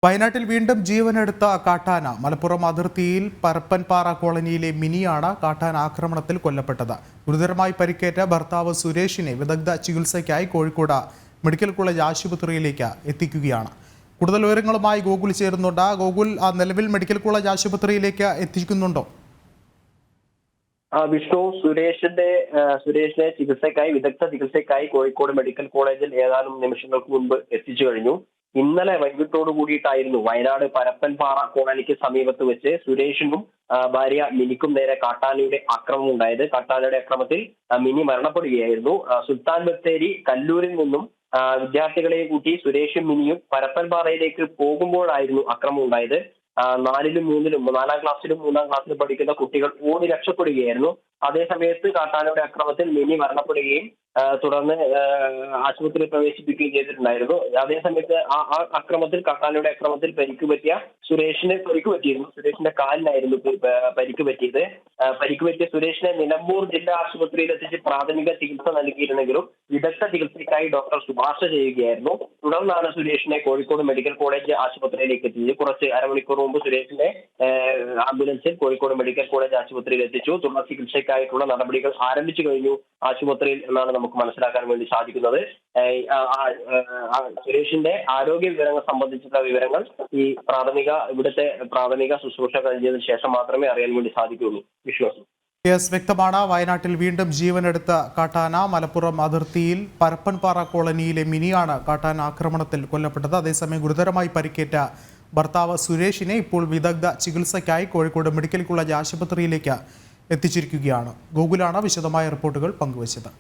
വയനാട്ടിൽ വീണ്ടും ജീവനെടുത്ത കാട്ടാന. മലപ്പുറം അതിർത്തിയിൽ പരപ്പൻപാറ കോളനിയിലെ മിനിയാണ് കാട്ടാന ആക്രമണത്തിൽ കൊല്ലപ്പെട്ടത്. ഗുരുതരമായി പരിക്കേറ്റ ഭർത്താവ് സുരേഷിനെ വിദഗ്ധ ചികിത്സയ്ക്കായി കോഴിക്കോട് മെഡിക്കൽ കോളേജ് ആശുപത്രിയിലേക്ക് എത്തിക്കുകയാണ്. കൂടുതൽ വിവരങ്ങളുമായി ഗോകുൽ ചേരുന്നുണ്ട്. ഗോകുൽ, നിലവിൽ മെഡിക്കൽ കോളേജ് ആശുപത്രിയിലേക്ക് എത്തിക്കുന്നുണ്ടോ? വിഷ്ണു, സുരേഷിനെ വിദഗ്ധ ചികിത്സയ്ക്കായി കോഴിക്കോട് മെഡിക്കൽ കോളേജിൽ ഏതാനും നിമിഷങ്ങൾക്ക് മുൻപ് എത്തിച്ചു കഴിഞ്ഞു. ഇന്നലെ വൈകിട്ടോട് കൂടിയിട്ടായിരുന്നു വയനാട് പരപ്പൻപാറ കോളനിക്ക് സമീപത്ത് വെച്ച് സുരേഷിനും ഭാര്യ മിനിക്കും നേരെ കാട്ടാനയുടെ ആക്രമണം ഉണ്ടായത്. കാട്ടാനയുടെ ആക്രമണത്തിൽ മിനി മരണപ്പെടുകയായിരുന്നു. സുൽത്താൻ ബത്തേരി കല്ലൂരിൽ നിന്നും വിദ്യാർത്ഥികളെ കൂട്ടി സുരേഷും മിനിയും പരപ്പൻപാറയിലേക്ക് പോകുമ്പോഴായിരുന്നു ആക്രമണം ഉണ്ടായത്. 4ലും 3ലും 4ാം ക്ലാസ്സിലും 3ാം ക്ലാസ്സിലും പഠിക്കുന്ന കുട്ടികൾ ഓടി രക്ഷപ്പെടുകയായിരുന്നു. അതേസമയത്ത് കാട്ടാനയുടെ ആക്രമണത്തിൽ മിനി മരണപ്പെടുകയും തുടർന്ന് ആശുപത്രിയിൽ പ്രവേശിപ്പിക്കുകയും ചെയ്തിട്ടുണ്ടായിരുന്നു. അതേസമയത്ത് കാട്ടാനയുടെ ആക്രമണത്തിൽ പരിക്ക് പറ്റിയ സുരേഷിന് പരിക്ക് പറ്റിയിരുന്നു. സുരേഷിന്റെ കാലിനായിരുന്നു പരിക്ക് പറ്റിയത്. പരിക്ക് പറ്റിയ സുരേഷിനെ നിലമ്പൂർ ജില്ലാ ആശുപത്രിയിൽ എത്തിച്ച് പ്രാഥമിക ചികിത്സ നൽകിയിരുന്നെങ്കിലും വിദഗ്ധ ചികിത്സയ്ക്കായി ഡോക്ടർ ശുപാർശ ചെയ്യുകയായിരുന്നു. തുടർന്നാണ് സുരേഷിനെ കോഴിക്കോട് മെഡിക്കൽ കോളേജ് ആശുപത്രിയിലേക്ക് എത്തിയത്. കുറച്ച് അരമണിക്കൂർ മുമ്പ് സുരേഷിനെ ആംബുലൻസിൽ കോഴിക്കോട് മെഡിക്കൽ കോളേജ് ആശുപത്രിയിൽ എത്തിച്ചു. തുടർ ചികിത്സയ്ക്കായിട്ടുള്ള നടപടികൾ ആരംഭിച്ചു കഴിഞ്ഞു ആശുപത്രിയിൽ എന്നാണ് നമുക്ക് മനസ്സിലാക്കാൻ വേണ്ടി സാധിക്കുന്നത്. സുരേഷിന്റെ ആരോഗ്യ വിവരങ്ങൾ സംബന്ധിച്ചുള്ള വിവരങ്ങൾ ഇവിടുത്തെ പ്രാഥമിക ശുശ്രൂഷ കഴിഞ്ഞതിന് ശേഷം മാത്രമേ അറിയാൻ വേണ്ടി സാധിക്കുകയുള്ളൂ. വിശ്വാസം വ്യക്തമാണ്. വയനാട്ടിൽ വീണ്ടും ജീവനെടുത്ത കാട്ടാന. മലപ്പുറം അതിർത്തിയിൽ പരപ്പൻപാറ കോളനിയിലെ മിനിയാണ് കാട്ടാന ആക്രമണത്തിൽ കൊല്ലപ്പെട്ടത്. അതേസമയം ഗുരുതരമായി പരിക്കേറ്റ ഭർത്താവ് സുരേഷിനെ ഇപ്പോൾ വിദഗ്ധ ചികിത്സയ്ക്കായി കോഴിക്കോട് മെഡിക്കൽ കോളേജ് ആശുപത്രിയിലേക്ക് എത്തിച്ചിരിക്കുകയാണ്. ഗോകുലാണ് വിശദമായ റിപ്പോർട്ടുകൾ പങ്കുവച്ചത്.